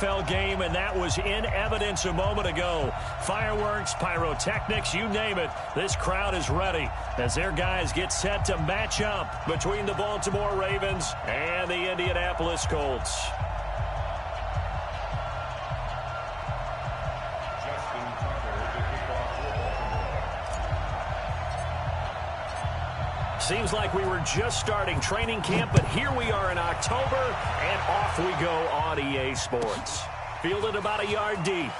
NFL game, and that was in evidence a moment ago. Fireworks, pyrotechnics, you name it. This crowd is ready as their guys get set to match up between the Baltimore Ravens and the Indianapolis Colts. Seems like we were just starting training camp, but here we are in October, and off we go on EA Sports. Fielded about a yard deep.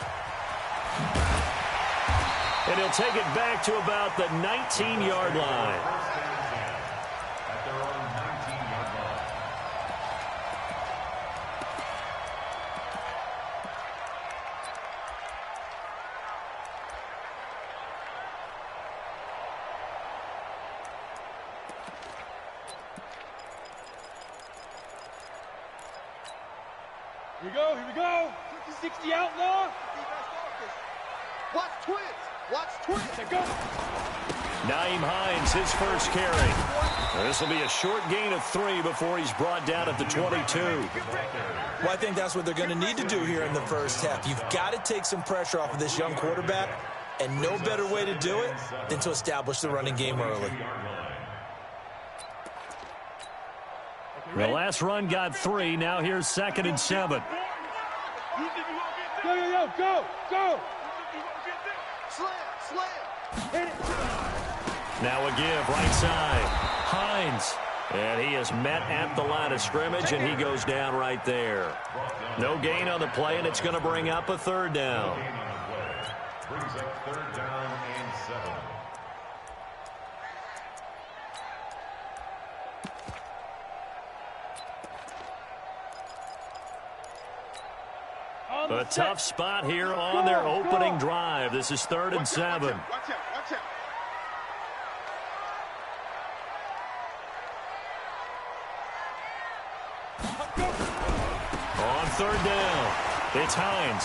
And he'll take it back to about the 19-yard line. Here we go. 60 outlaw. Watch twins. Watch twins. There go. Nyheim Hines, his first carry. This will be a short gain of 3 before he's brought down at the 22. Well, I think that's what they're going to need to do here in the first half. You've got to take some pressure off of this young quarterback, and no better way to do it than to establish the running game early. The last run got 3. Now here's 2nd and 7. Go. Slam. Hit it. Now a give, right side. Hines. And he is met at the line of scrimmage, and he goes down right there. No gain on the play, and it's going to bring up a 3rd down. Brings up 3rd down and 7. A tough spot here on their opening drive. This is 3rd and 7. Watch out. On 3rd down, it's Hines.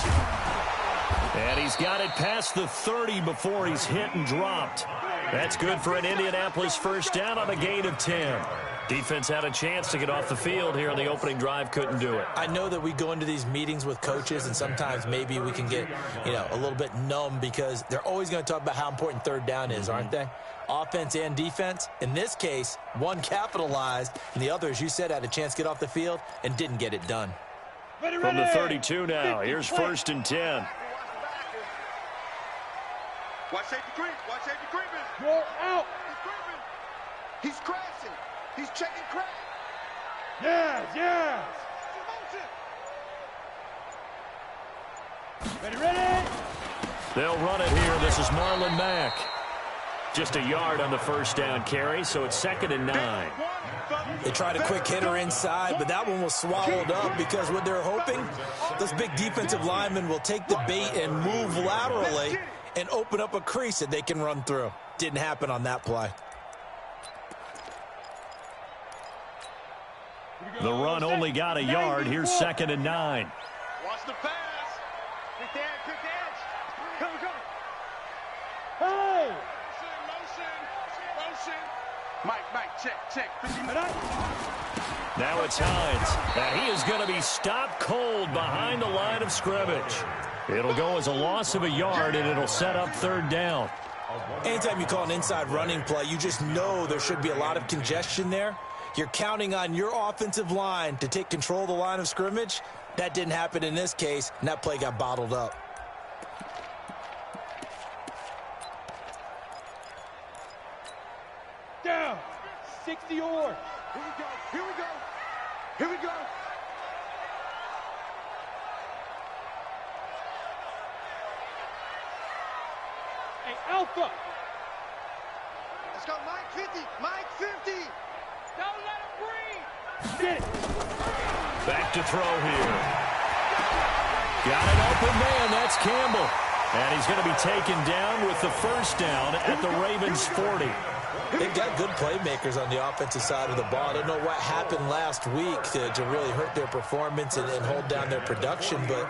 And he's got it past the 30 before he's hit and dropped. That's good for an Indianapolis first down on a gain of 10. Defense had a chance to get off the field here on the opening drive, couldn't do it. I know that we go into these meetings with coaches, and sometimes maybe we can get, a little bit numb because they're always going to talk about how important 3rd down is, aren't they? Offense and defense. In this case, one capitalized, and the other, as you said, had a chance to get off the field and didn't get it done. From the 32 now, here's 1st and 10. Watch safety creep. Go out. He's crashing. He's checking crack. Yes. Ready. They'll run it here. This is Marlon Mack. Just a yard on the first down carry, so it's 2nd and 9. They tried a quick hitter inside, but that one was swallowed up because what they're hoping, those big defensive linemen will take the bait and move laterally and open up a crease that they can run through. Didn't happen on that play. The run only got a yard. Here's 2nd and 9. Watch the pass. Quick edge. Come. Hey. Motion. Mike, check. Now it's Hines. And he is going to be stopped cold behind the line of scrimmage. It'll go as a loss of a yard, and it'll set up 3rd down. Anytime you call an inside running play, you just know there should be a lot of congestion there. You're counting on your offensive line to take control of the line of scrimmage. That didn't happen in this case, and that play got bottled up. Down. 60 or. Here we go. Hey, Alpha. Let's go, Mike 50. Don't let him breathe. Get it. Back to throw here. Got an open man. That's Campbell. And he's going to be taken down with the first down at the Ravens' 40. They've got good playmakers on the offensive side of the ball. I don't know what happened last week to really hurt their performance and hold down their production, but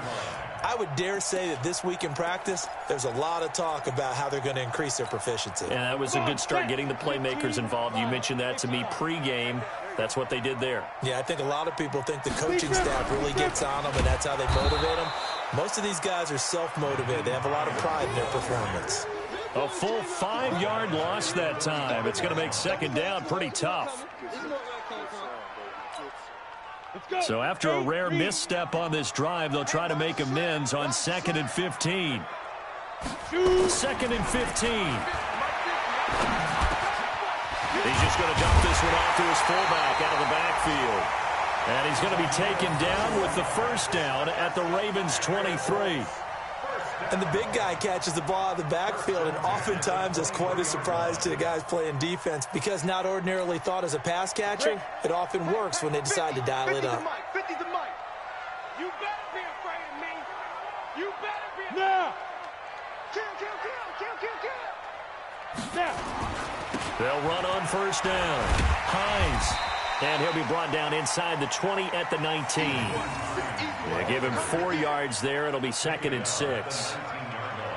I would dare say that this week in practice, there's a lot of talk about how they're going to increase their proficiency. And that was a good start getting the playmakers involved. You mentioned that to me pregame. That's what they did there. Yeah, I think a lot of people think the coaching staff really gets on them, and that's how they motivate them. Most of these guys are self-motivated. They have a lot of pride in their performance. A full 5-yard loss that time. It's going to make second down pretty tough. So after a rare misstep on this drive, they'll try to make amends on 2nd and 15. 2nd and 15. He's just going to dump this one off to his fullback out of the backfield. And he's going to be taken down with the first down at the Ravens' 23. And the big guy catches the ball out of the backfield, and oftentimes it's quite a surprise to the guys playing defense because not ordinarily thought as a pass catcher, it often works when they decide to dial it up. 50's the mic. You better be afraid of me. You better be. Now. Kill, kill, kill, kill, kill, kill. Now. They'll run on first down. Hines. And he'll be brought down inside the 20 at the 19. They give him 4 yards there. It'll be 2nd and 6.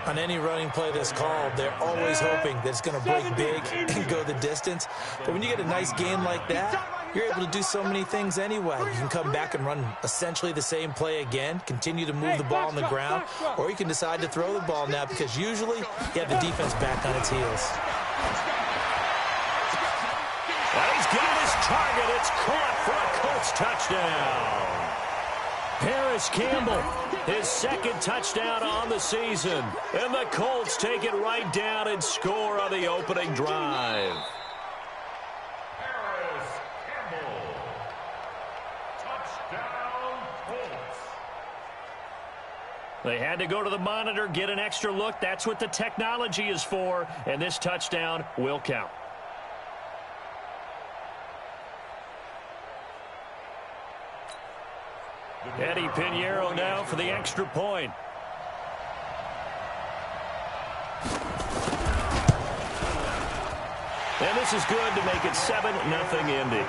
On any running play that's called, they're always hoping that it's going to break big and go the distance. But when you get a nice gain like that, you're able to do so many things anyway. You can come back and run essentially the same play again, continue to move the ball on the ground, or you can decide to throw the ball now because usually you have the defense back on its heels. Well, he's got his target. It's caught for a Colts touchdown. Paris Campbell, his 2nd touchdown on the season. And the Colts take it right down and score on the opening drive. Paris Campbell. Touchdown, Colts. They had to go to the monitor, get an extra look. That's what the technology is for. And this touchdown will count. Eddie Pinheiro now for the extra point. And this is good to make it 7-0 Indy.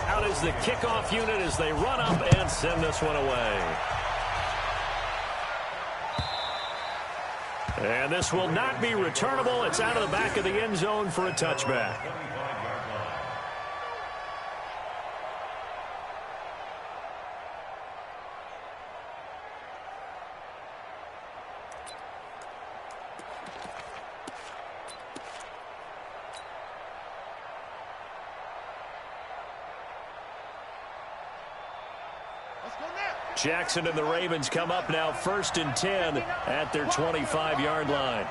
Out is the kickoff unit as they run up and send this one away. And this will not be returnable. It's out of the back of the end zone for a touchback. Jackson and the Ravens come up now 1st and 10 at their 25-yard line.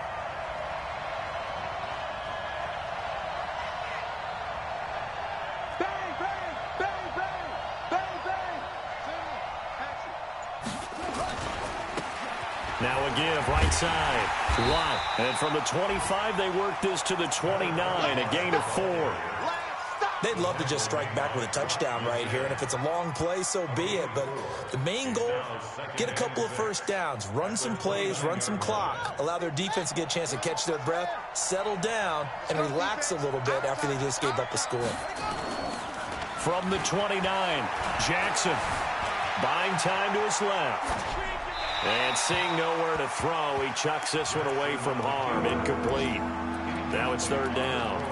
Bang, bang, bang, bang, bang, bang. Now a give right side. Watt. And from the 25, they work this to the 29, a gain of 4. They'd love to just strike back with a touchdown right here, and if it's a long play, so be it. But the main goal, get a couple of first downs, run some plays, run some clock, allow their defense to get a chance to catch their breath, settle down, and relax a little bit after they just gave up a score. From the 29, Jackson buying time to his left. And seeing nowhere to throw, he chucks this one away from harm, incomplete. Now it's 3rd down.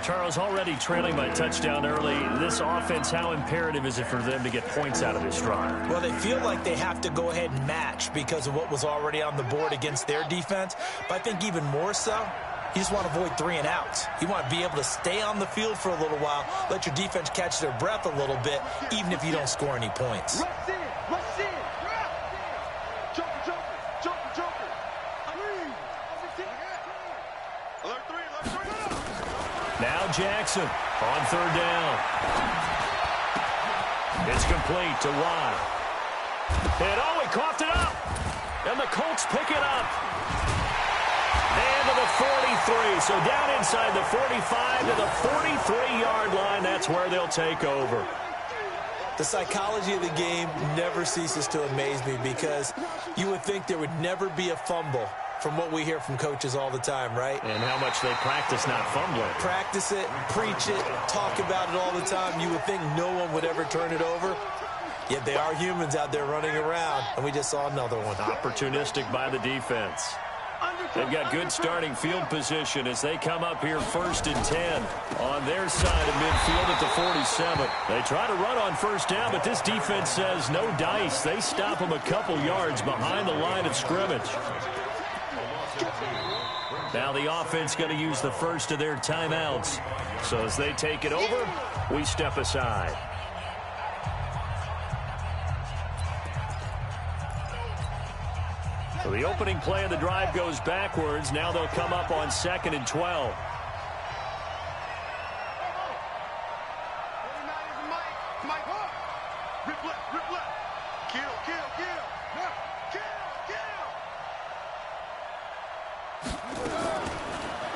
Charles, already trailing by touchdown early. This offense, how imperative is it for them to get points out of this drive? Well, they feel like they have to go ahead and match because of what was already on the board against their defense. But I think even more so, you just want to avoid 3 and outs. You want to be able to stay on the field for a little while, let your defense catch their breath a little bit, even if you don't score any points. Rush in, rush in. Joker, joker, joker, joker. Alert 3, alert 3. Now Jackson on 3rd down. It's complete to Watt. And he coughed it up. And the Colts pick it up. And to the 43. So down inside the 45 to the 43-yard line. That's where they'll take over. The psychology of the game never ceases to amaze me because you would think there would never be a fumble from what we hear from coaches all the time, right? And how much they practice not fumbling. Practice it, preach it, talk about it all the time. You would think no one would ever turn it over. Yet they are humans out there running around, and we just saw another one. Opportunistic by the defense. They've got good starting field position as they come up here 1st and 10 on their side of midfield at the 47. They try to run on first down, but this defense says no dice. They stop them a couple yards behind the line of scrimmage. Now the offense going to use the first of their timeouts. So as they take it over, we step aside. So the opening play of the drive goes backwards. Now they'll come up on 2nd and 12.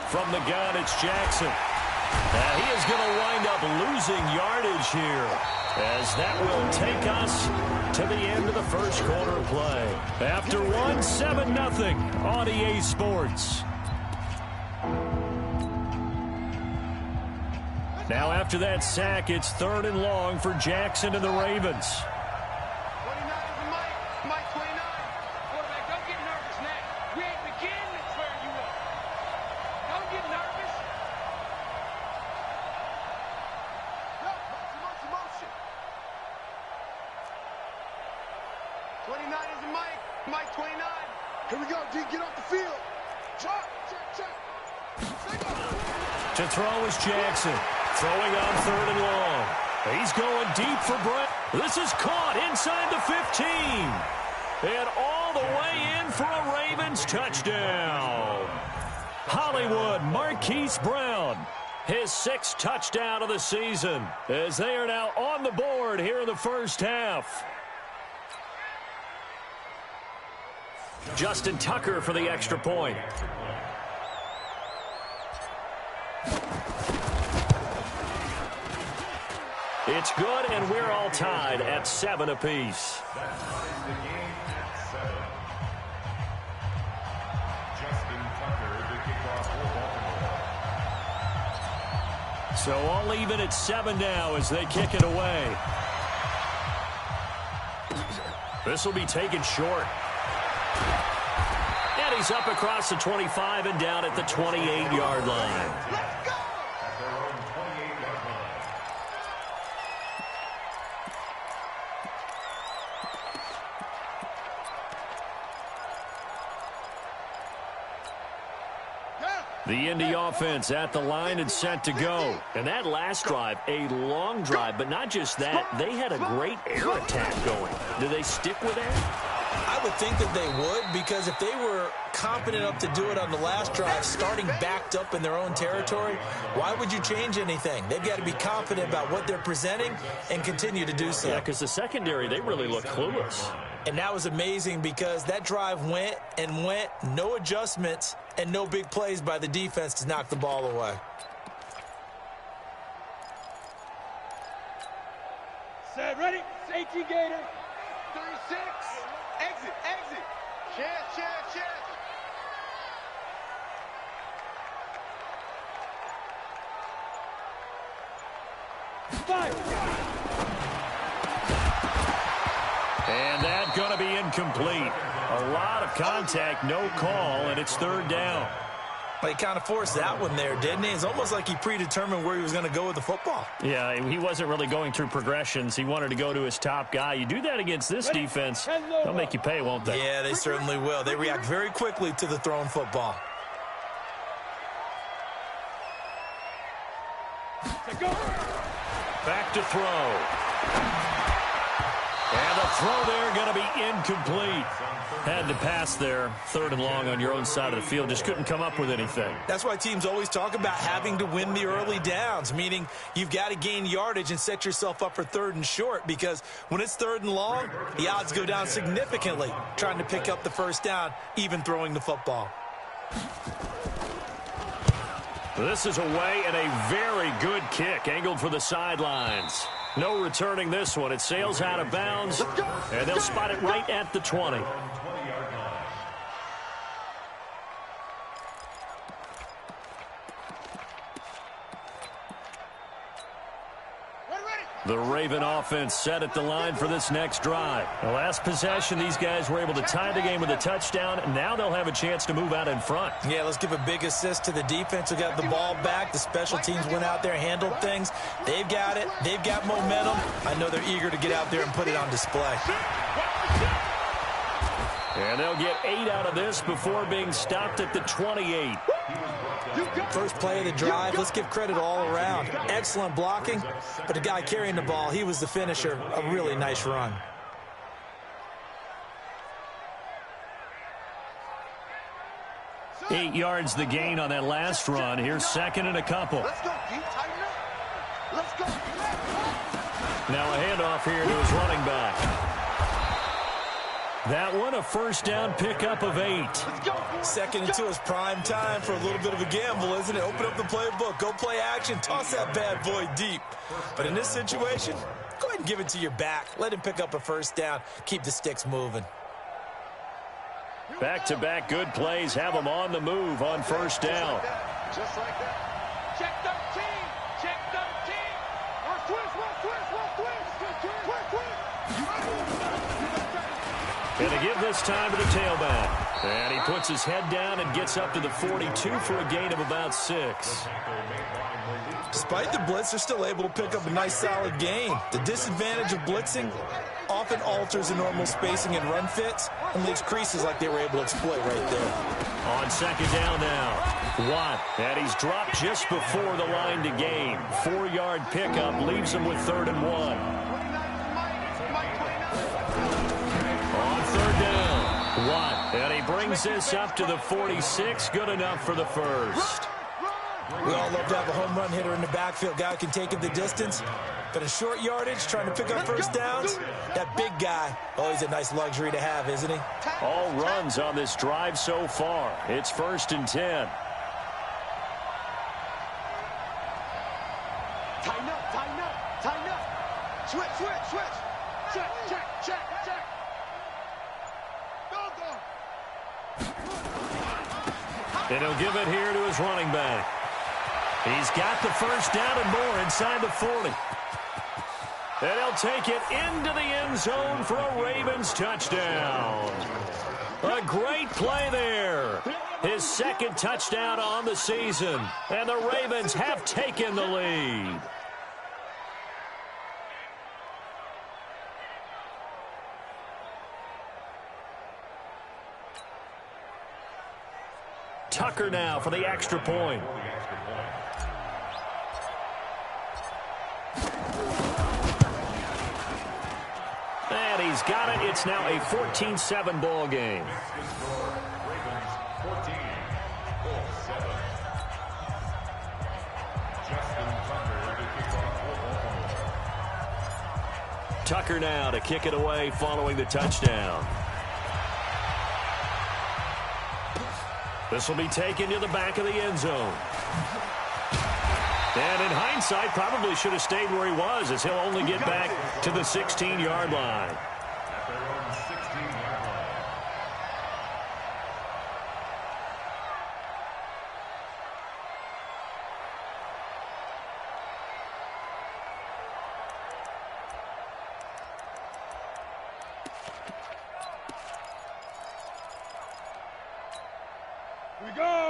From the gun, it's Jackson. He is going to wind up losing yardage here, as that will take us to the end of the first quarter of play. After 7-0 on EA Sports. Now after that sack, it's 3rd and long for Jackson and the Ravens. To throw is Jackson. Throwing on 3rd and long. He's going deep for Brett. This is caught inside the 15. And all the way in for a Ravens touchdown. Hollywood Marquise Brown. His 6th touchdown of the season, as they are now on the board here in the first half. Justin Tucker for the extra point. It's good, and we're all tied at 7 apiece. So all even at 7 now as they kick it away. This will be taken short. And he's up across the 25 and down at the 28-yard line. The Indy offense at the line and set to go. And that last drive, a long drive, but not just that. They had a great air attack going. Do they stick with that? I would think that they would, because if they were competent enough to do it on the last drive, starting backed up in their own territory, why would you change anything? They've got to be confident about what they're presenting and continue to do so. Yeah, because the secondary, they really look clueless. And that was amazing because that drive went and went, no adjustments, and no big plays by the defense to knock the ball away. Set, ready, safety gator. 36, exit, exit. Chance. 5. And that's going to be incomplete. A lot of contact, no call, and it's 3rd down. But he kind of forced that one there, didn't he? It's almost like he predetermined where he was going to go with the football. Yeah, he wasn't really going through progressions. He wanted to go to his top guy. You do that against this defense, they'll make you pay, won't they? Yeah, they certainly will. They react very quickly to the thrown football. Back to throw. And the throw there going to be incomplete. Had to pass there, 3rd and long on your own side of the field. Just couldn't come up with anything. That's why teams always talk about having to win the early downs, meaning you've got to gain yardage and set yourself up for 3rd and short, because when it's 3rd and long, the odds go down significantly trying to pick up the first down, even throwing the football. This is away, and a very good kick angled for the sidelines. No returning this one. It sails out of bounds, and they'll spot it right at the 20. The Raven offense set at the line for this next drive. The last possession, these guys were able to tie the game with a touchdown. Now they'll have a chance to move out in front. Yeah, let's give a big assist to the defense who got the ball back. The special teams went out there, handled things. They've got it. They've got momentum. I know they're eager to get out there and put it on display. And they'll get 8 out of this before being stopped at the 28. First play of the drive, let's give credit all around. Excellent blocking, but the guy carrying the ball, he was the finisher. A really nice run. Eight yards the gain on that last run. Here's second and a couple. Let's go, D. Tighten up. Let's go. Now a handoff here to his running back. That one a first down pickup of 8. Second and 2 is prime time for a little bit of a gamble, isn't it? Open up the playbook, go play action, toss that bad boy deep. But in this situation, go ahead and give it to your back. Let him pick up a first down. Keep the sticks moving. Back-to-back good plays have them on the move on first down. Just like that. Check 13. Check 13. Going to give this time to the tailback. And he puts his head down and gets up to the 42 for a gain of about 6. Despite the blitz, they're still able to pick up a nice solid gain. The disadvantage of blitzing often alters the normal spacing and run fits and leaves creases like they were able to exploit right there. On second down now, Watt, and he's dropped just before the line to gain. 4-yard pickup leaves him with 3rd and 1. On third down, Watt, and he brings this up to the 46, good enough for the first. We all love to have a home run hitter in the backfield. Guy can take it the distance. But in short yardage, trying to pick up first downs, that big guy, always a nice luxury to have, isn't he? All runs on this drive so far. It's 1st and 10. Tighten up, tighten up, tighten up. Switch, switch, switch. Check, check, check, check. Go, go. And he'll give it here to his running back. He's got the first down and more inside the 40. And he'll take it into the end zone for a Ravens touchdown. A great play there. His 2nd touchdown on the season. And the Ravens have taken the lead. Tucker now for the extra point. And he's got it. It's now a 14-7 ball game. Tucker now to kick it away following the touchdown. This will be taken to the back of the end zone. And in hindsight, probably should have stayed where he was, as he'll only get back to the 16-yard line.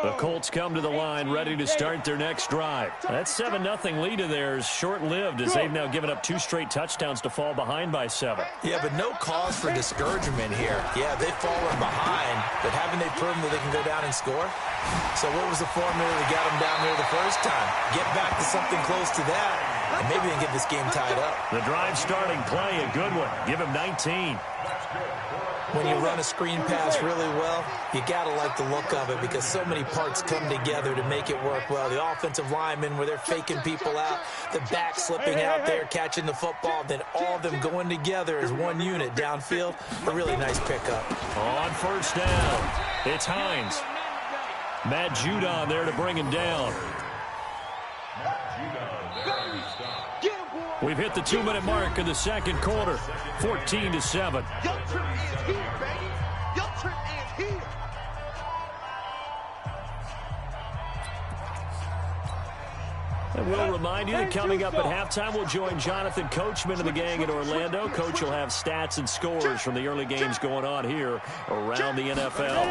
The Colts come to the line ready to start their next drive. That 7-0 lead of theirs short-lived as they've now given up 2 straight touchdowns to fall behind by 7. Yeah, but no cause for discouragement here. Yeah, they've fallen behind, but haven't they proven that they can go down and score? So what was the formula that got them down there the first time? Get back to something close to that, and maybe they can get this game tied up. The drive starting play, a good one. Give him 19. When you run a screen pass really well, you got to like the look of it because so many parts come together to make it work well. The offensive linemen where they're faking people out, the back slipping out there, catching the football, then all of them going together as one unit downfield. A really nice pickup. On first down, it's Hines. Matt Judon there to bring him down. We've hit the 2-minute mark in the second quarter, 14-7. Your trip is here, baby. Your trip is here. And we'll remind you that coming up at halftime, we'll join Jonathan Coachman and the gang in Orlando. Coach will have stats and scores from the early games going on here around the NFL.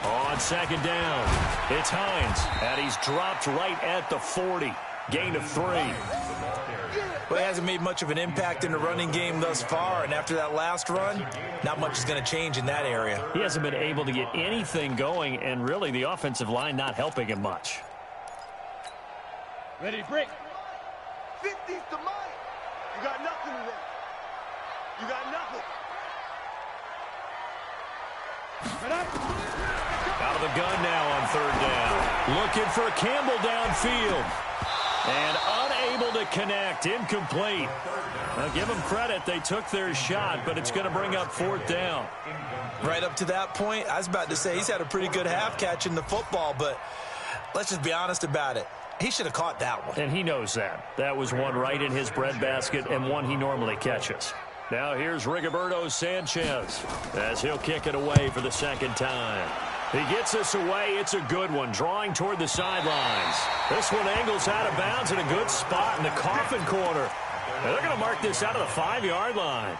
On second down, it's Hines, and he's dropped right at the 40. Gain of 3. Well, he hasn't made much of an impact in the running game thus far, and after that last run, not much is going to change in that area. He hasn't been able to get anything going, and really the offensive line not helping him much. Ready, break. 50's the money. You got nothing today. You got nothing. Out of the gun now on third down. Looking for Campbell downfield. And unable to connect. Incomplete. Now give them credit. They took their shot, but it's going to bring up fourth down. Right up to that point, I was about to say he's had a pretty good half catching the football, but let's just be honest about it. He should have caught that one. And he knows that. That was one right in his breadbasket and one he normally catches. Now here's Rigoberto Sanchez as he'll kick it away for the second time. He gets this away. It's a good one, drawing toward the sidelines. This one angles out of bounds in a good spot in the coffin corner. And they're going to mark this out of the 5-yard line.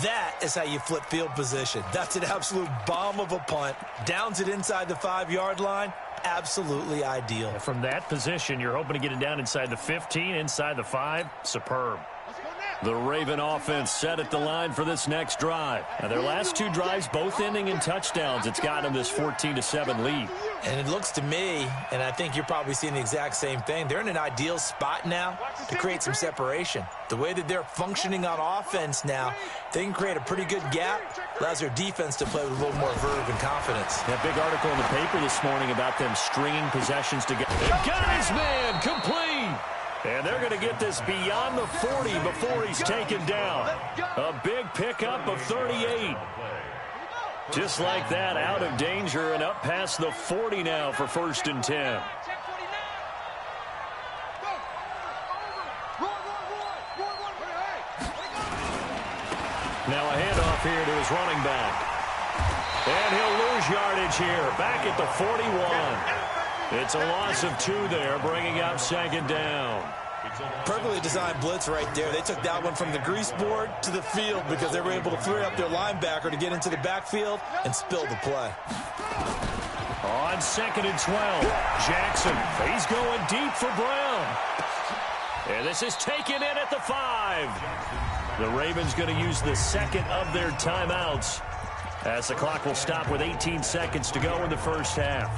That is how you flip field position. That's an absolute bomb of a punt. Downs it inside the 5-yard line. Absolutely ideal. From that position, you're hoping to get it down inside the 15, inside the 5. Superb. The Raven offense set at the line for this next drive. Now, their last 2 drives, both ending in touchdowns. It's got them this 14-7 lead. And it looks to me, and I think you're probably seeing the exact same thing, they're in an ideal spot now to create some separation. The way that they're functioning on offense now, they can create a pretty good gap. Allows their defense to play with a little more verve and confidence. That big article in the paper this morning about them stringing possessions together. They've got his man complete. And they're going to get this beyond the 40 before he's taken down. A big pickup of 38. Just like that, out of danger and up past the 40 now for 1st and 10. Now a handoff here to his running back. And he'll lose yardage here, back at the 41. It's a loss of 2 there, bringing up second down. Perfectly designed blitz right there. They took that one from the grease board to the field because they were able to free up their linebacker to get into the backfield and spill the play. On 2nd and 12, Jackson, he's going deep for Brown. And this is taken in at the 5. The Ravens going to use the second of their timeouts as the clock will stop with 18 seconds to go in the first half.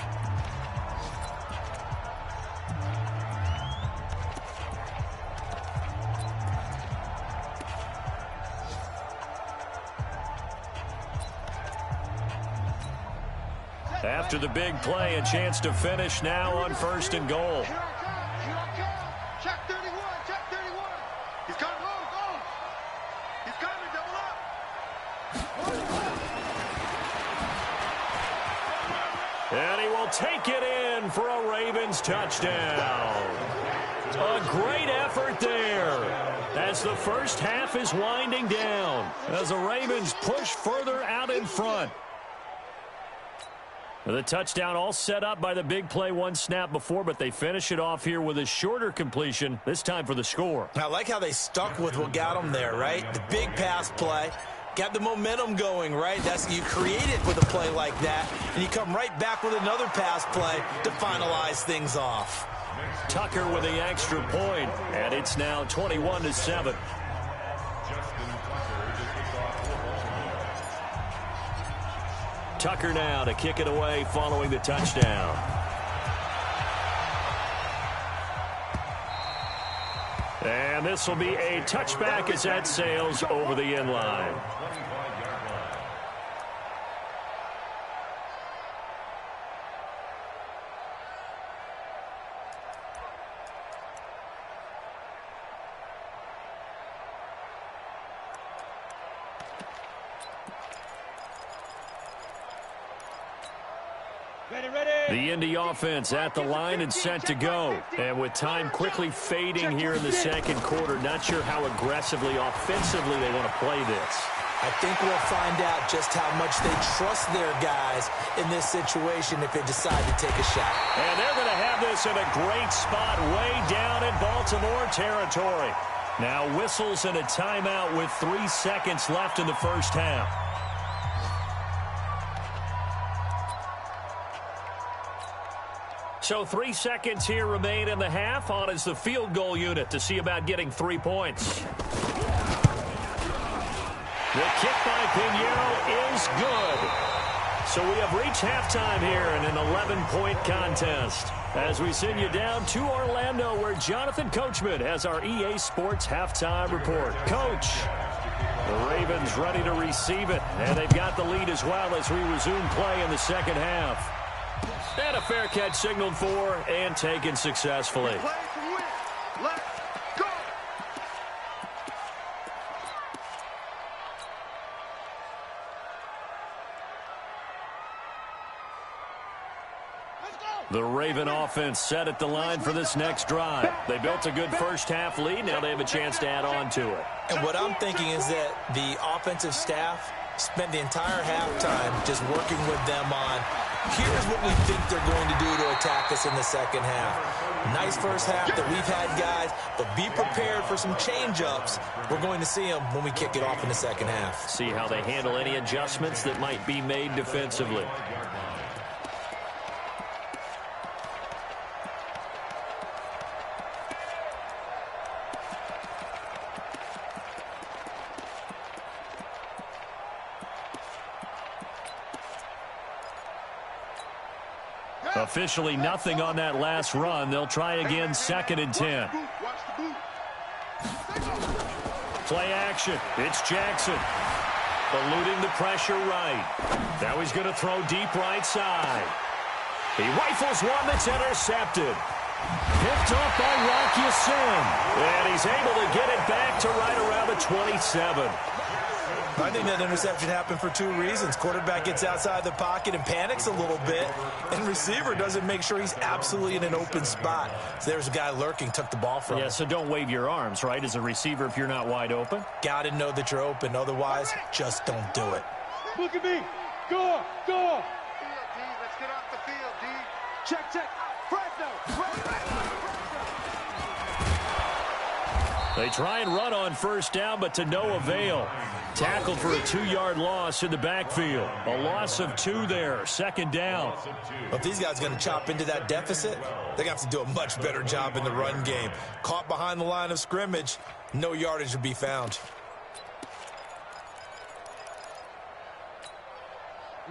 After the big play, a chance to finish now on 1st and goal. Here I come. Check 31, check 31. He's coming, go. He's coming, double up. And he will take it in for a Ravens touchdown. A great effort there as the first half is winding down as the Ravens push further out in front. The touchdown all set up by the big play 1 snap before, but they finish it off here with a shorter completion, this time for the score. I like how they stuck with what got them there, right? The big pass play, got the momentum going, right? That's you create it with a play like that, and you come right back with another pass play to finalize things off. Tucker with the extra point, and it's now 21-7. Tucker now to kick it away following the touchdown. And this will be a touchback as that sails over the end line. The Indy offense at the line and set to go. And with time quickly fading here in the second quarter, not sure how aggressively, offensively they want to play this. I think we'll find out just how much they trust their guys in this situation if they decide to take a shot. And they're going to have this in a great spot way down in Baltimore territory. Now whistles and a timeout with 3 seconds left in the first half. So 3 seconds here remain in the half. On is the field goal unit to see about getting 3 points. The kick by Pinheiro is good. So we have reached halftime here in an 11-point contest. As we send you down to Orlando, where Jonathan Coachman has our EA Sports halftime report. Coach, the Ravens ready to receive it, and they've got the lead as well as we resume play in the second half. And a fair catch signaled for and taken successfully. Play to win. Let's go. The Raven offense set at the line for this next drive. They built a good first-half lead. Now they have a chance to add on to it. And what I'm thinking is that the offensive staff spent the entire halftime just working with them on, here's what we think they're going to do to attack us in the second half. Nice first half that we've had, guys, but be prepared for some change-ups. We're going to see them when we kick it off in the second half. See how they handle any adjustments that might be made defensively. Officially nothing on that last run. They'll try again, 2nd and 10. Play action. It's Jackson. Eluding the pressure right. Now he's going to throw deep right side. He rifles one that's intercepted. Picked off by Rock Ya-Sin. And he's able to get it back to right around the 27. I think that interception happened for 2 reasons. Quarterback gets outside the pocket and panics a little bit, and receiver doesn't make sure he's absolutely in an open spot. So there's a guy lurking, took the ball from him. Yeah, so don't wave your arms, right, as a receiver if you're not wide open. Got to know that you're open. Otherwise, just don't do it. Look at me. Go, go. Field, D. Let's get off the field, D. Check, check. Fresno. They try and run on first down, but to no avail. Tackled for a 2-yard loss in the backfield. A loss of 2 there, 2nd down. Well, if these guys are going to chop into that deficit, they're going to have to do a much better job in the run game. Caught behind the line of scrimmage, no yardage to be found.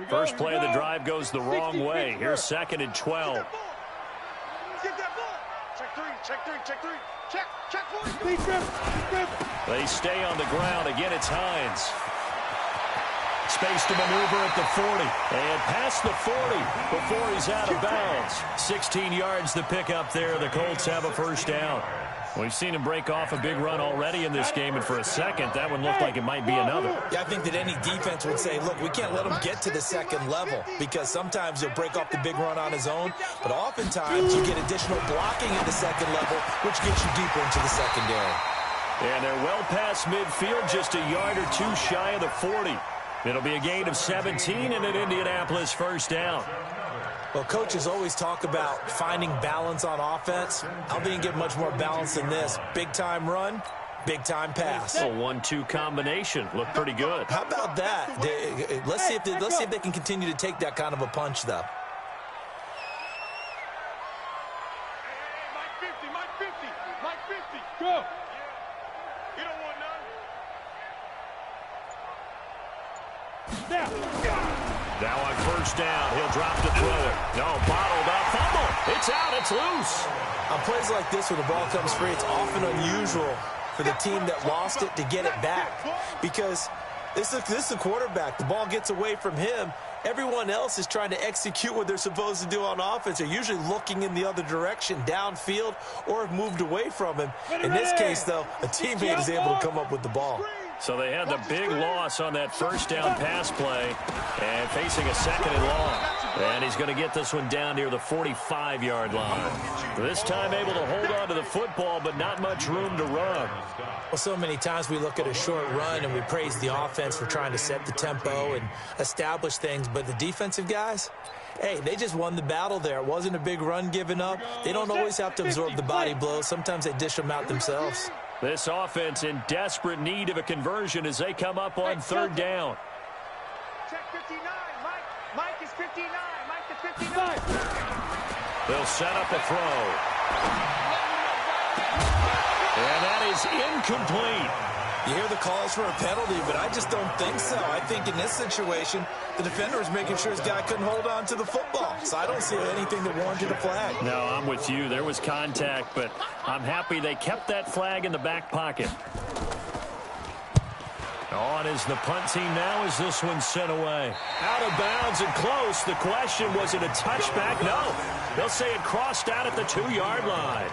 First play of the drive goes the wrong way. Here's 2nd and 12. Get that ball. Check 3, check 3, check 3. Check 4. Big grip. They stay on the ground. Again, it's Hines. Space to maneuver at the 40. And past the 40 before he's out of bounds. 16 yards to pick up there. The Colts have a first down. We've seen him break off a big run already in this game, and for a second, that one looked like it might be another. Yeah, I think that any defense would say, look, we can't let him get to the second level, because sometimes he'll break off the big run on his own, but oftentimes you get additional blocking at the second level, which gets you deeper into the secondary. And they're well past midfield, just a yard or 2 shy of the 40. It'll be a gain of 17 and an Indianapolis first down. Well, coaches always talk about finding balance on offense. I think you get much more balance than this. Big-time run, big-time pass. A 1-2 combination. Looked pretty good. How about that? Let's see if they can continue to take that kind of a punch, though. Mike 50. Go. You don't want Now. Now on first down, he'll drop to throw it. No, bottled up, fumble. It's out, it's loose. On plays like this, when the ball comes free, it's often unusual for the team that lost it to get it back, because this is the quarterback. The ball gets away from him. Everyone else is trying to execute what they're supposed to do on offense. They're usually looking in the other direction, downfield, or have moved away from him. In this case, though, a teammate is able to come up with the ball. So they had the big loss on that first down pass play and facing a second and long. And he's going to get this one down near the 45-yard line. This time able to hold on to the football, but not much room to run. Well, so many times we look at a short run and we praise the offense for trying to set the tempo and establish things, but the defensive guys, hey, they just won the battle there. It wasn't a big run given up. They don't always have to absorb the body blows. Sometimes they dish them out themselves. This offense in desperate need of a conversion as they come up on third down. Check 59. Mike is 59. Mike to 59. They'll set up a throw. And that is incomplete. You hear the calls for a penalty, but I just don't think so. I think in this situation, the defender is making sure his guy couldn't hold on to the football. So I don't see anything that warranted a flag. No, I'm with you. There was contact, but I'm happy they kept that flag in the back pocket. On is the punt team now as this one's sent away. Out of bounds and close. The question, was it a touchback? No. They'll say it crossed out at the 2-yard line.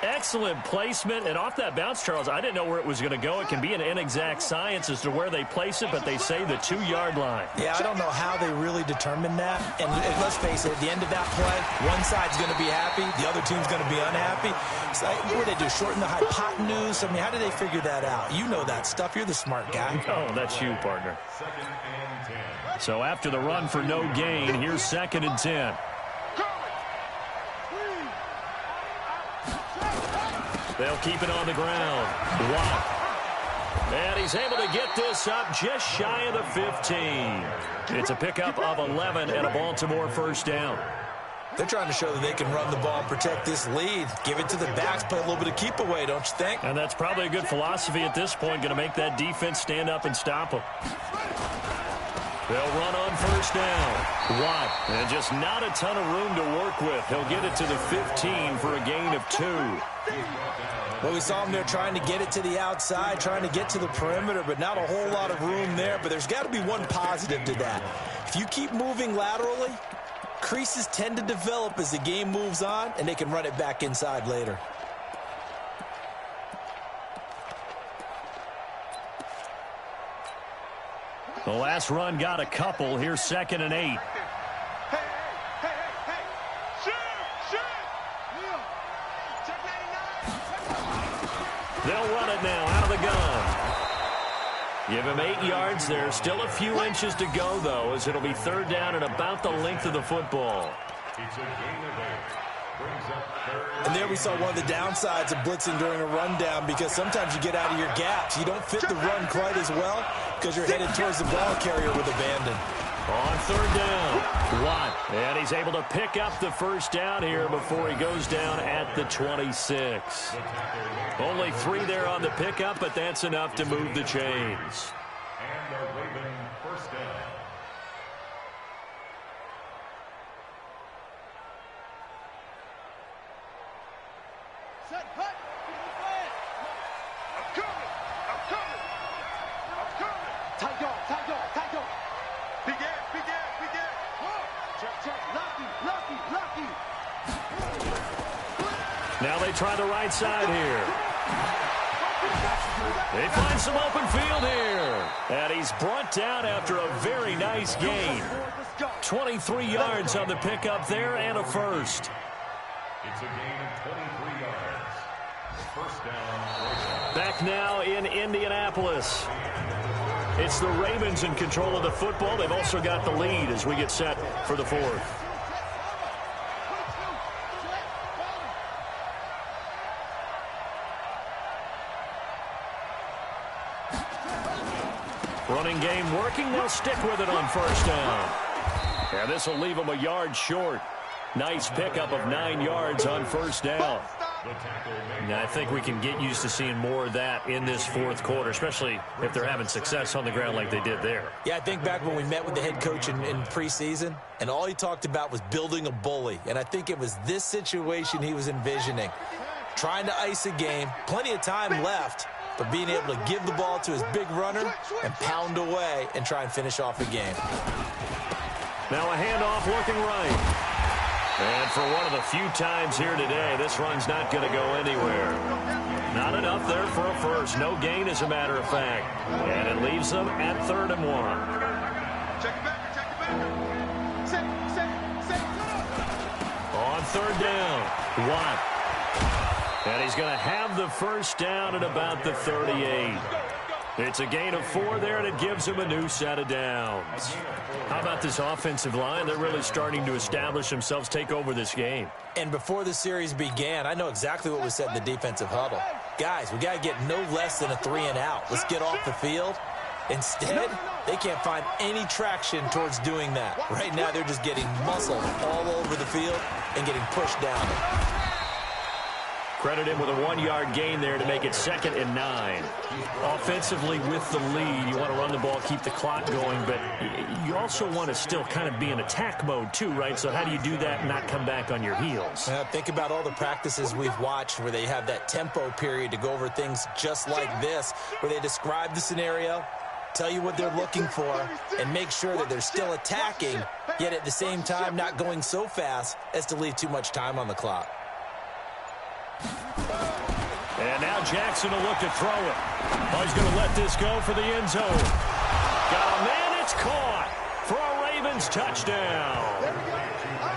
Excellent placement, and off that bounce, Charles, I didn't know where it was going to go. It can be an inexact science as to where they place it, but they say the 2-yard line. Yeah, I don't know how they really determined that. And let's face it, at the end of that play, one side's going to be happy, the other team's going to be unhappy. It's like, what do they do, shorten the hypotenuse? I mean, how do they figure that out? You know that stuff. You're the smart guy. Oh, that's you, partner. So after the run for no gain, here's 2nd and 10. They'll keep it on the ground. Watt. And he's able to get this up just shy of the 15. It's a pickup of 11 and a Baltimore first down. They're trying to show that they can run the ball and protect this lead. Give it to the backs, play a little bit of keep away, don't you think? And that's probably a good philosophy at this point, going to make that defense stand up and stop them. They'll run on first down. Watt. And just not a ton of room to work with. He'll get it to the 15 for a gain of 2. Well, we saw him there trying to get it to the outside, trying to get to the perimeter, but not a whole lot of room there. But there's got to be one positive to that. If you keep moving laterally, creases tend to develop as the game moves on, and they can run it back inside later. The last run got a couple. Here's 2nd and 8. They'll run it now out of the gun. Give him 8 yards there. Still a few inches to go, though, as it'll be third down and about the length of the football. And there we saw one of the downsides of blitzing during a rundown, because sometimes you get out of your gaps. You don't fit the run quite as well because you're headed towards the ball carrier with abandon. On third down, Watt. And he's able to pick up the first down here before he goes down at the 26. Only 3 there on the pickup, but that's enough to move the chains. And the Raven first down. Set, cut. I'm coming. I'm coming. I'm coming. Tight dog, tight dog, tight dog. Big ass, big ass, big ass. Check, check. Lucky. Now they try the right side here. They find some open field here. And he's brought down after a very nice gain. 23 yards on the pickup there and a first. It's a gain of 23 yards. First down. Back now in Indianapolis. It's the Ravens in control of the football. They've also got the lead as we get set for the fourth. Running game working. They'll stick with it on first down. And this will leave them a yard short. Nice pickup of 9 yards on first down. Now, I think we can get used to seeing more of that in this fourth quarter, especially if they're having success on the ground like they did there. Yeah, I think back when we met with the head coach in preseason, and all he talked about was building a bully. And I think it was this situation he was envisioning. Trying to ice a game, plenty of time left, but being able to give the ball to his big runner and pound away and try and finish off a game. Now a handoff looking right. And for one of the few times here today, this run's not going to go anywhere. Not enough there for a first. No gain, as a matter of fact. And it leaves them at 3rd and 1. Check it back. Check it back. Set. On 3rd down, Watt. And he's going to have the first down at about the 38. It's a gain of 4 there, and it gives him a new set of downs. How about this offensive line? They're really starting to establish themselves, take over this game. And before the series began, I know exactly what was said in the defensive huddle. Guys, we got to get no less than a 3-and-out. Let's get off the field. Instead, they can't find any traction towards doing that. Right now, they're just getting muscled all over the field and getting pushed down. Credit him with a 1-yard gain there to make it 2nd and 9. Offensively with the lead, you want to run the ball, keep the clock going, but you also want to still kind of be in attack mode too, right? So how do you do that and not come back on your heels? Think about all the practices we've watched where they have that tempo period to go over things just like this, where they describe the scenario, tell you what they're looking for, and make sure that they're still attacking, yet at the same time not going so fast as to leave too much time on the clock. And now Jackson will look to throw it. Oh, he's going to let this go for the end zone. Got a man, it's caught for a Ravens touchdown.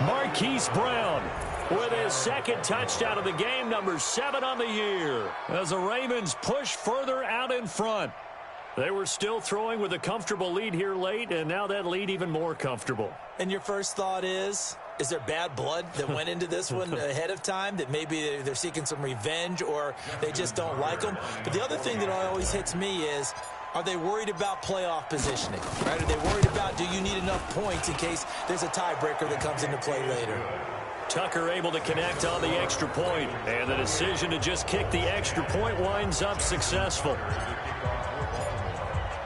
Marquise Brown with his 2nd touchdown of the game, number 7 on the year, as the Ravens push further out in front. They were still throwing with a comfortable lead here late, and now that lead even more comfortable. And your first thought is there bad blood that went into this one ahead of time, that maybe they're seeking some revenge or they just don't like them? But the other thing that always hits me is, are they worried about playoff positioning? Right? Are they worried about, do you need enough points in case there's a tiebreaker that comes into play later? Tucker able to connect on the extra point, and the decision to just kick the extra point winds up successful.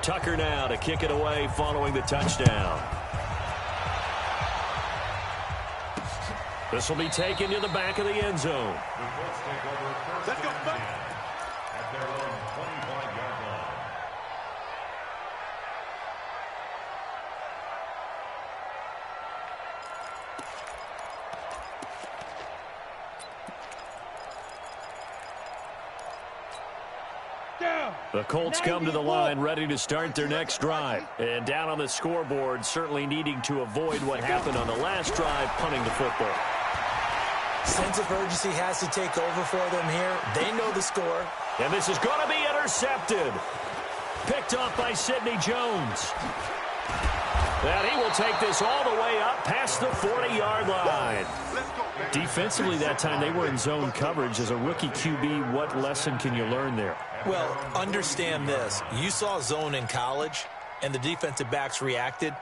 Tucker now to kick it away following the touchdown. This will be taken to the back of the end zone. Let's go, buddy. At their own 25-yard line. The Colts come to the line ready to start their next drive. And down on the scoreboard, certainly needing to avoid what happened on the last drive, punting the football. Sense of urgency has to take over for them here. They know the score. And this is going to be intercepted. Picked off by Sidney Jones. And he will take this all the way up past the 40-yard line. Defensively that time, they were in zone coverage. As a rookie QB, what lesson can you learn there? Well, understand this. You saw zone in college, and the defensive backs reacted,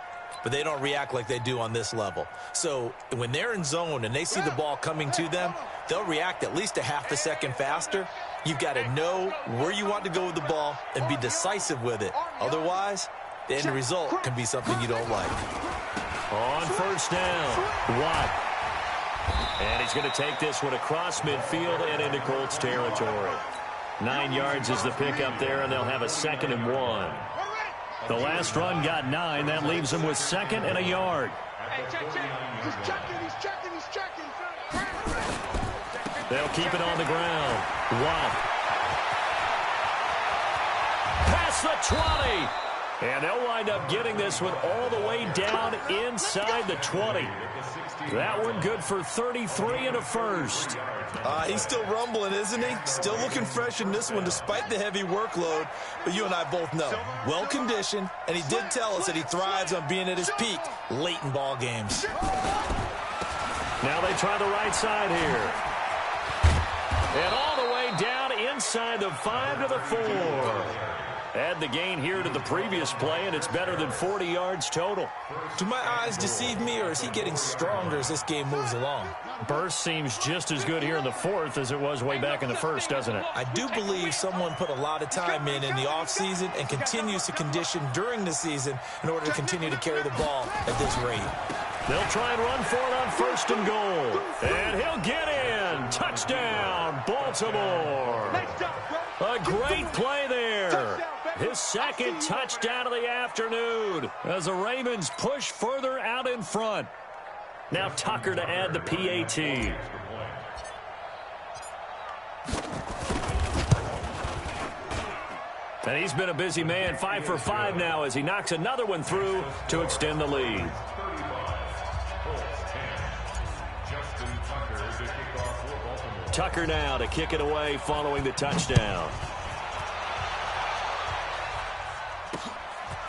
but they don't react like they do on this level. So when they're in zone and they see the ball coming to them, they'll react at least a half a second faster. You've got to know where you want to go with the ball and be decisive with it. Otherwise, the end result can be something you don't like. On first down, Watt. And he's going to take this one across midfield and into Colts territory. 9 yards is the pickup there, and they'll have a 2nd and 1. The last run got 9. That leaves them with 2nd and a yard. Hey, check. He's checking. They'll keep it on the ground. Watt. Past the 20. And they'll wind up getting this one all the way down inside the 20. That one good for 33 and a first. He's still rumbling, isn't he? Still looking fresh in this one despite the heavy workload. But you and I both know, well-conditioned, and he did tell us that he thrives on being at his peak late in ball games. Now they try the right side here. And all the way down inside the 5 to the 4. Add the gain here to the previous play, and it's better than 40 yards total. Do my eyes deceive me, or is he getting stronger as this game moves along? Burst seems just as good here in the 4th as it was way back in the 1st, doesn't it? I do believe someone put a lot of time in the offseason and continues to condition during the season in order to continue to carry the ball at this rate. They'll try and run for it on 1st and goal. And he'll get in. Touchdown, Baltimore. A great play there. His 2nd touchdown of the afternoon as the Ravens push further out in front. Now Tucker to add the PAT. And he's been a busy man, 5 for 5 now as he knocks another one through to extend the lead. Tucker now to kick it away following the touchdown.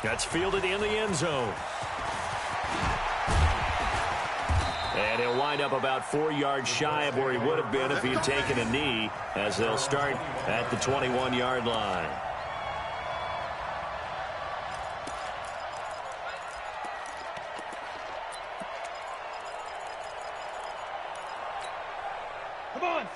That's fielded in the end zone. And he'll wind up about 4 yards shy of where he would have been if he had taken a knee, as they'll start at the 21-yard line.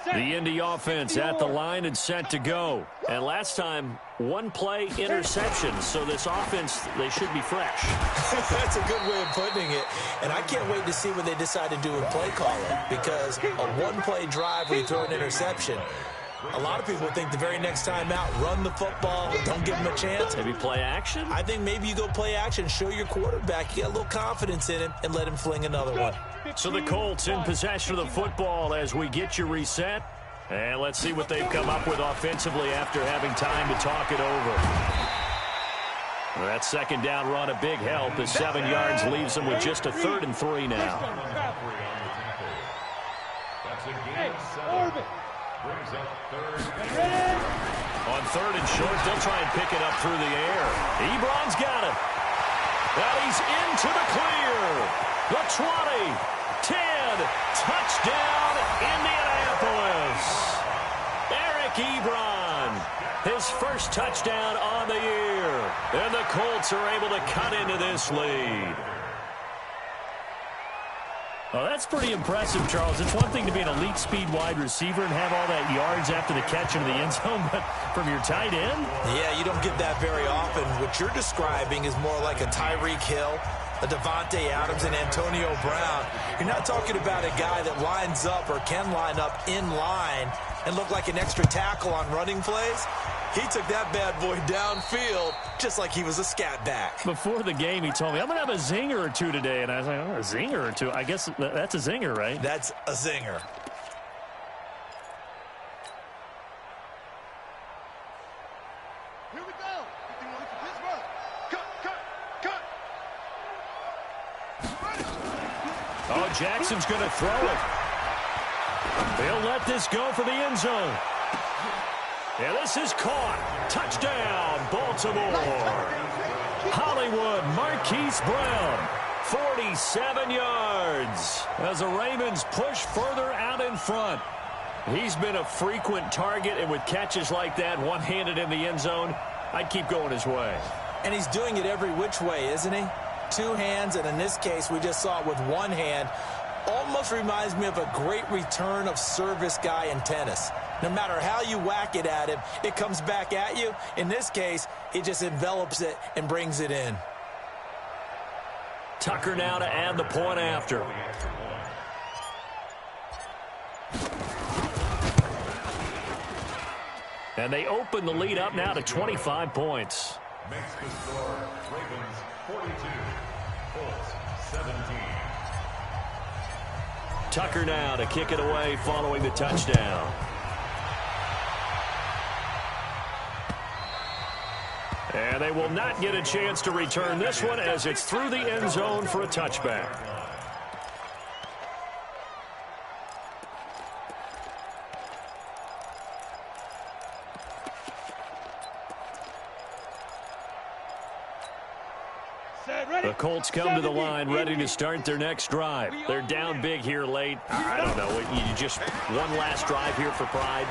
The Indy offense at the line and set to go. And last time, 1 play interception. So this offense, they should be fresh. That's a good way of putting it. And I can't wait to see what they decide to do in play calling. Because a 1-play drive where you throw an interception, a lot of people think the very next time out, run the football, don't give him a chance. Maybe play action? I think maybe you go play action, show your quarterback you got a little confidence in him, and let him fling another one. So the Colts in possession of the football as we get you reset. And let's see what they've come up with offensively after having time to talk it over. That second down run, a big help as 7 yards leaves them with just a 3rd and 3 now. That's a gain of 7. Brings up 3rd. On 3rd and short, they'll try and pick it up through the air. Ebron's got it. And he's into the clear. The 20, 10, touchdown, Indianapolis. Eric Ebron, his first touchdown on the year. And the Colts are able to cut into this lead. Oh, that's pretty impressive, Charles. It's one thing to be an elite speed wide receiver and have all that yards after the catch into the end zone, but from your tight end? Yeah, you don't get that very often. What you're describing is more like a Tyreek Hill, a Devontae Adams, and Antonio Brown. You're not talking about a guy that lines up or can line up in line and look like an extra tackle on running plays. He took that bad boy downfield just like he was a scat back. Before the game, he told me, I'm going to have a zinger or two today. And I was like, oh, a zinger or two? I guess that's a zinger, right? That's a zinger. Here we go. If you want to this run. Cut. Oh, Jackson's going to throw it. They'll let this go for the end zone. Yeah, this is caught. Touchdown, Baltimore. Hollywood, Marquise Brown, 47 yards. As the Ravens push further out in front. He's been a frequent target, and with catches like that, one-handed in the end zone, I'd keep going his way. And he's doing it every which way, isn't he? 2 hands, and in this case, we just saw it with 1 hand. Almost reminds me of a great return of service guy in tennis. No matter how you whack it at him, it comes back at you. In this case, he just envelops it and brings it in. Tucker now to add the point after. And they open the lead up now to 25 points. Makes the score Ravens 42, Colts 17. Tucker now to kick it away following the touchdown. And they will not get a chance to return this one as it's through the end zone for a touchback. The Colts come to the line ready to start their next drive. They're down big here late. I don't know. You just one last drive here for pride.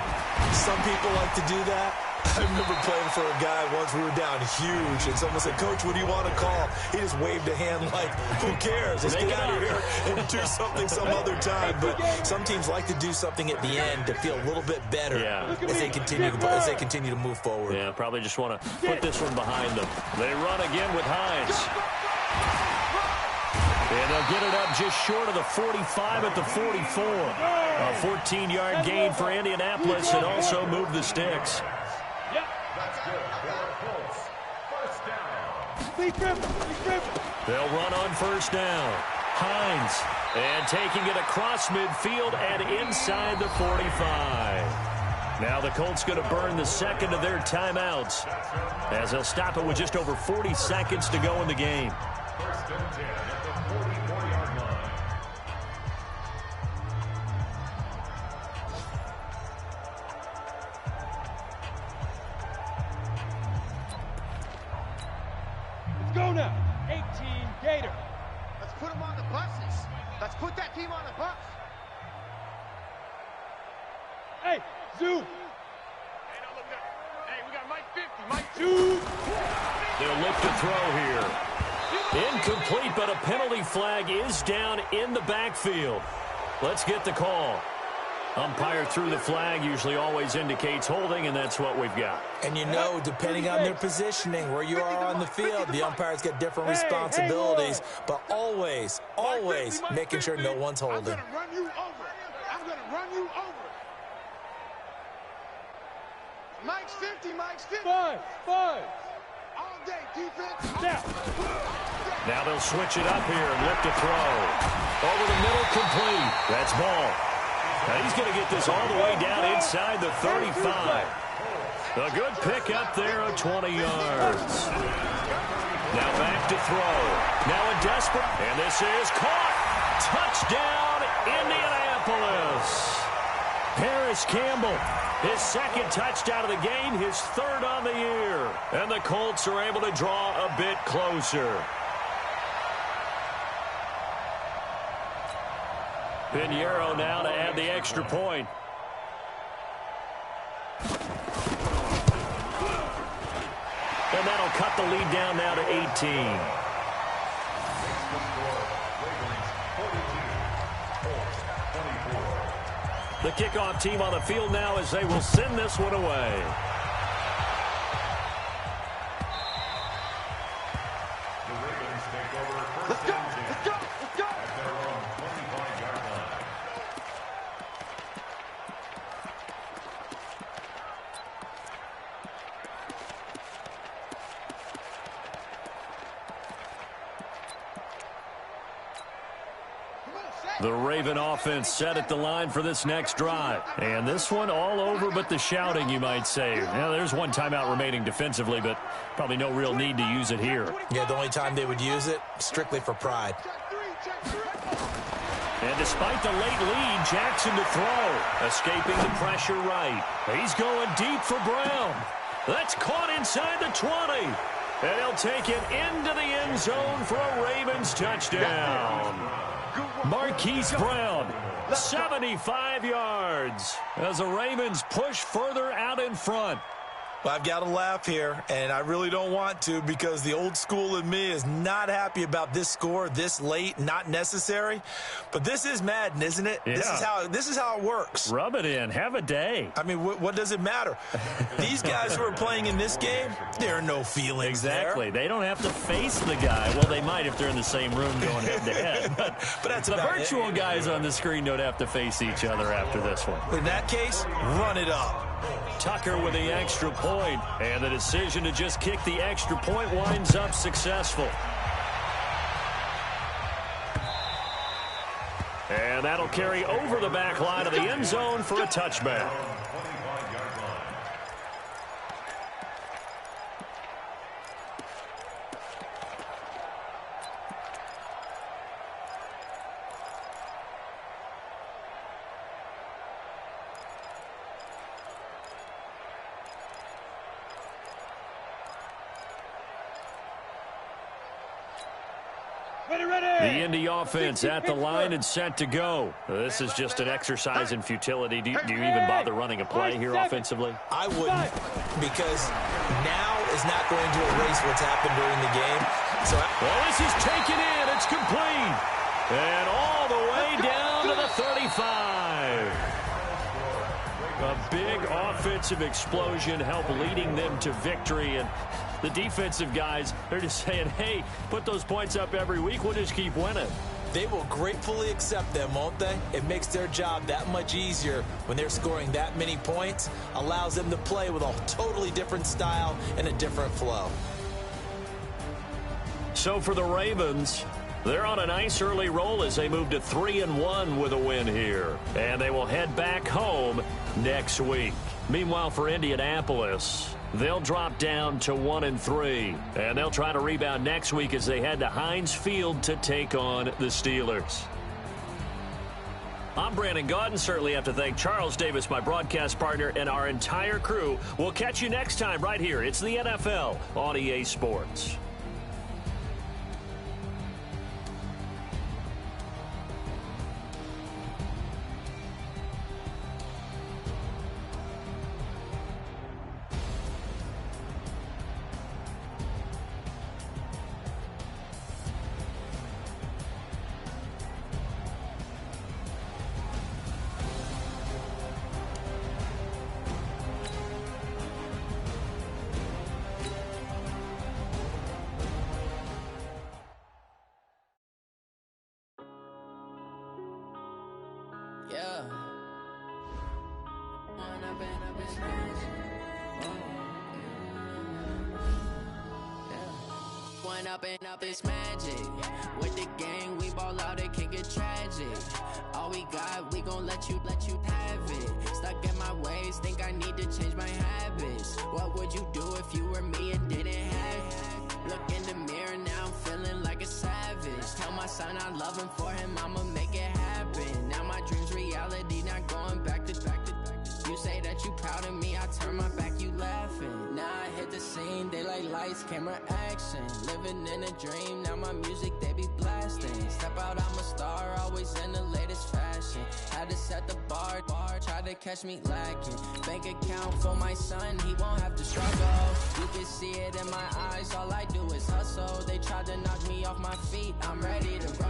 Some people like to do that. I remember playing for a guy once. We were down huge, and someone said, Coach, what do you want to call? He just waved a hand like, who cares? Let's get out of here and do something some other time. But some teams like to do something at the end to feel a little bit better as they continue to move forward. Yeah, probably just want to put this one behind them. They run again with Hines. And they'll get it up just short of the 45 at the 44. A 14-yard gain for Indianapolis and also move the sticks. That's good for the Colts. First down. They'll run on first down. Hines. And taking it across midfield and inside the 45. Now the Colts going to burn the second of their timeouts as they'll stop it with just over 40 seconds to go in the game. First and 10 at the 44-yard line. Let's go now. 18 Gator. Let's put them on the buses. Let's put that team on the bus. Hey, Zoo. Hey, now look at that. Hey, we got Mike 50. Mike Zoo. They'll look to throw here. Incomplete, but a penalty flag is down in the backfield. Let's get the call. Umpire threw the flag, usually always indicates holding, and that's what we've got. And you know, depending on their positioning, where you are on the field, the umpires get different responsibilities, but always making sure no one's holding. I'm going to run you over. I'm going to run you over. Mike's 50, Mike's 50. Five. All day, defense. Down. Now they'll switch it up here and look to throw. Over the middle, complete. That's ball. Now he's going to get this all the way down inside the 35. A good pick up there of 20 yards. Now back to throw. Now a desperate, and this is caught. Touchdown, Indianapolis. Paris Campbell, his second touchdown of the game, his third on the year. And the Colts are able to draw a bit closer. Pinheiro now to add the extra point. And that'll cut the lead down now to 18. The kickoff team on the field now as they will send this one away. Let's go. Let's go. Let's go. At their own 25-yard line. The Raven offense set at the line for this next drive. And this one all over but the shouting, you might say. Now, there's one timeout remaining defensively, but probably no real need to use it here. Yeah, the only time they would use it, strictly for pride. And despite the late lead, Jackson to throw. Escaping the pressure right. He's going deep for Brown. That's caught inside the 20. And he'll take it into the end zone for a Ravens touchdown. Marquise Brown, 75 yards as the Ravens push further out in front. Well, I've got to laugh here, and I really don't want to because the old school in me is not happy about this score this late, not necessary. But this is Madden, isn't it? Yeah. This is how it works. Rub it in. Have a day. I mean, what does it matter? These guys who are playing in this game, there are no feelings Exactly. there. They don't have to face the guy. Well, they might if they're in the same room going head-to-head. But that's the about virtual it. guys on the screen don't have to face each other after this one. In that case, run it up. Tucker with the extra point, and the decision to just kick the extra point winds up successful. And that'll carry over the back line of the end zone for a touchback. The Indy offense at the line and set to go. This is just an exercise in futility. Do you even bother running a play here offensively? I wouldn't, because now is not going to erase what's happened during the game. Well, this is taken in. It's complete. And all the way down to the 35. A big offensive explosion helped leading them to victory. And the defensive guys, they're just saying, hey, put those points up every week. We'll just keep winning. They will gratefully accept them, won't they? It makes their job that much easier when they're scoring that many points. Allows them to play with a totally different style and a different flow. So for the Ravens, They're on a nice early roll as they move to 3-1 with a win here. And they will head back home next week. Meanwhile, for Indianapolis, they'll drop down to 1-3. And they'll try to rebound next week as they head to Heinz Field to take on the Steelers. I'm Brandon Gaudin. Certainly have to thank Charles Davis, my broadcast partner, and our entire crew. We'll catch you next time right here. It's the NFL on EA Sports. Yeah. One up and up is magic. With the gang, we ball out, it can get tragic. All we got, we gon' let you have it. Stuck in my ways, think I need to change my habits. What would you do if you were me and didn't have it? Look in the mirror, now I'm feeling like a savage. Tell my son I love him, for him I'ma make it happen. Now my dream's reality, not going back to. You say that you proud of me, I turn my back, you laughing. Now I hit the scene, they like lights, camera, action. Living in a dream, now my music, they be blasting. Step out, I'm a star, always in the latest fashion. Had to set the bar, try to catch me lacking. Bank account for my son, he won't have to struggle. You can see it in my eyes, all I do is hustle. They tried to knock me off my feet, I'm ready to roll.